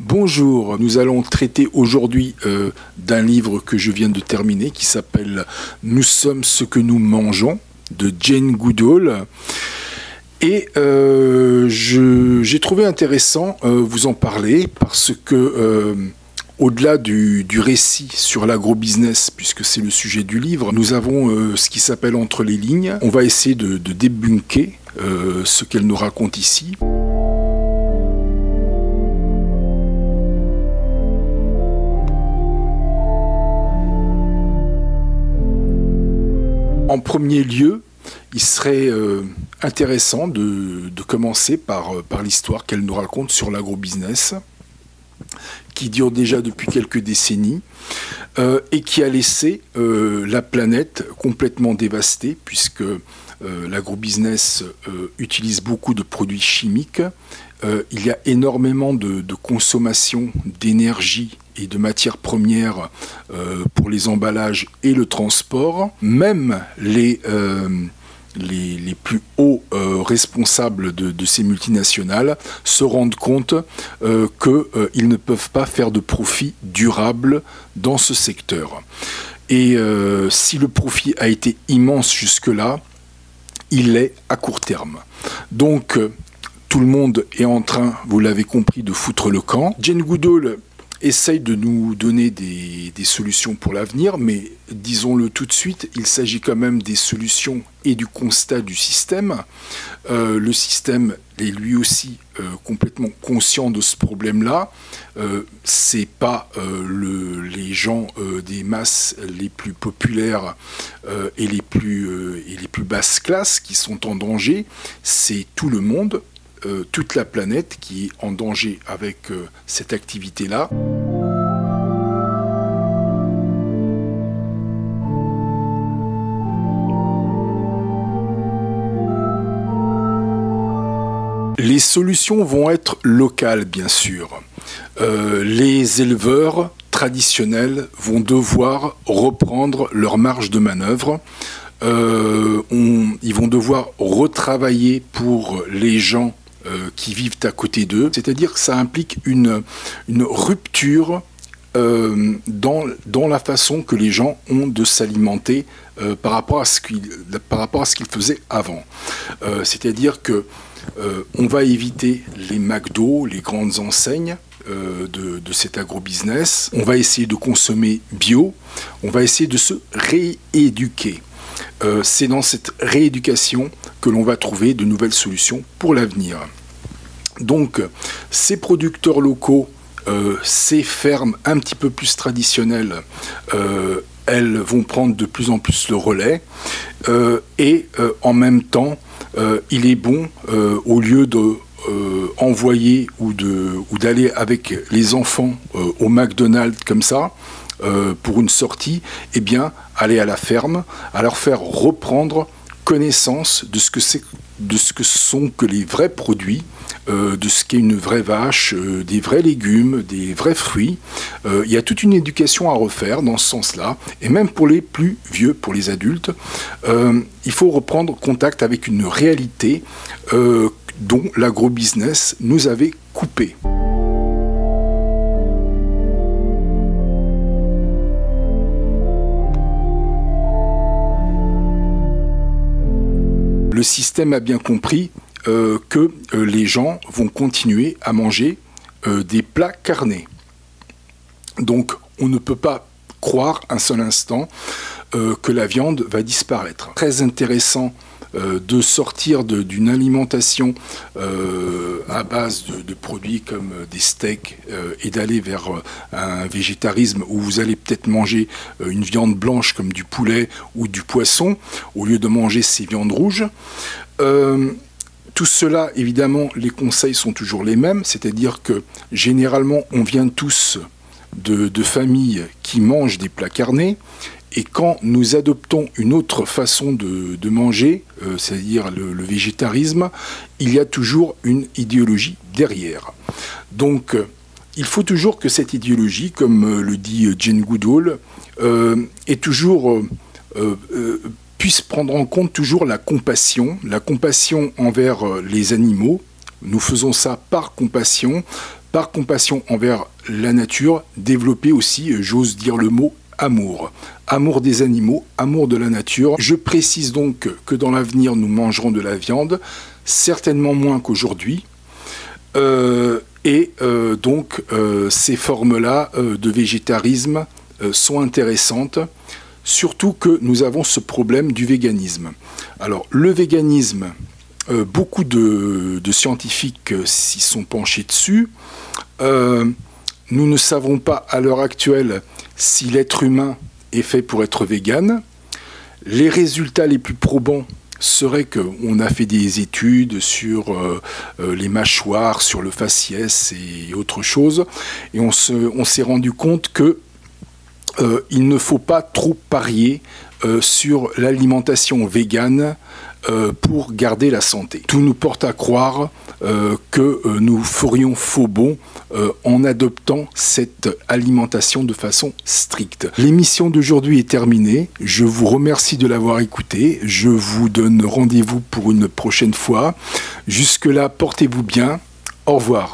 Bonjour, nous allons traiter aujourd'hui d'un livre que je viens de terminer qui s'appelle « Nous sommes ce que nous mangeons » de Jane Goodall. Et j'ai trouvé intéressant vous en parler parce que au-delà du récit sur l'agrobusiness, puisque c'est le sujet du livre, nous avons ce qui s'appelle entre les lignes. On va essayer de débunker ce qu'elle nous raconte ici. En premier lieu, il serait intéressant de commencer par l'histoire qu'elle nous raconte sur l'agrobusiness, qui dure déjà depuis quelques décennies et qui a laissé la planète complètement dévastée, puisque l'agrobusiness utilise beaucoup de produits chimiques. Il y a énormément de consommation d'énergie et de matières premières pour les emballages et le transport. Même les plus hauts responsables de ces multinationales se rendent compte qu'ils ne peuvent pas faire de profit durable dans ce secteur. Et si le profit a été immense jusque-là, il l'est à court terme. Donc, tout le monde est en train, vous l'avez compris, de foutre le camp. Jane Goodall essaye de nous donner des solutions pour l'avenir, mais disons-le tout de suite, il s'agit quand même des solutions et du constat du système. Le système est lui aussi complètement conscient de ce problème-là. C'est pas les gens des masses les plus populaires et les plus basses classes qui sont en danger, c'est tout le monde. Toute la planète qui est en danger avec cette activité-là. Les solutions vont être locales, bien sûr. Les éleveurs traditionnels vont devoir reprendre leur marge de manœuvre. Ils vont devoir retravailler pour les gens qui vivent à côté d'eux, c'est-à-dire que ça implique une rupture dans la façon que les gens ont de s'alimenter par rapport à ce qu'ils faisaient avant. C'est-à-dire que on va éviter les McDo, les grandes enseignes de cet agrobusiness. On va essayer de consommer bio. On va essayer de se rééduquer. C'est dans cette rééducation que l'on va trouver de nouvelles solutions pour l'avenir. Donc, ces producteurs locaux, ces fermes un petit peu plus traditionnelles, elles vont prendre de plus en plus le relais. Et en même temps, il est bon, au lieu de envoyer ou d'aller avec les enfants au McDonald's comme ça, pour une sortie, eh bien, aller à la ferme, à leur faire reprendre connaissance de ce que sont que les vrais produits, de ce qu'est une vraie vache, des vrais légumes, des vrais fruits. Il y a toute une éducation à refaire dans ce sens-là, et même pour les plus vieux, pour les adultes, il faut reprendre contact avec une réalité dont l'agrobusiness nous avait coupé. Le système a bien compris que les gens vont continuer à manger des plats carnés. Donc on ne peut pas croire un seul instant que la viande va disparaître. Très intéressant de sortir d'une alimentation à base de produits comme des steaks et d'aller vers un végétarisme où vous allez peut-être manger une viande blanche comme du poulet ou du poisson au lieu de manger ces viandes rouges. Tout cela, évidemment, les conseils sont toujours les mêmes, c'est-à-dire que généralement on vient tous de familles qui mangent des plats carnés. Et quand nous adoptons une autre façon de manger, c'est-à-dire le végétarisme, il y a toujours une idéologie derrière. Donc, il faut toujours que cette idéologie, comme le dit Jane Goodall, puisse prendre en compte toujours la compassion envers les animaux. Nous faisons ça par compassion, par compassion envers la nature, développer aussi, j'ose dire le mot, amour. Amour des animaux, amour de la nature. Je précise donc que dans l'avenir, nous mangerons de la viande, certainement moins qu'aujourd'hui. Donc, ces formes-là de végétarisme sont intéressantes, surtout que nous avons ce problème du véganisme. Alors, le véganisme, beaucoup de scientifiques s'y sont penchés dessus. Nous ne savons pas à l'heure actuelle si l'être humain est fait pour être végane. Les résultats les plus probants seraient qu'on a fait des études sur les mâchoires, sur le faciès et autre chose, et on s'est rendu compte que il ne faut pas trop parier sur l'alimentation végane pour garder la santé. Tout nous porte à croire que nous ferions faux bond en adoptant cette alimentation de façon stricte. L'émission d'aujourd'hui est terminée. Je vous remercie de l'avoir écoutée. Je vous donne rendez-vous pour une prochaine fois. Jusque-là, portez-vous bien. Au revoir.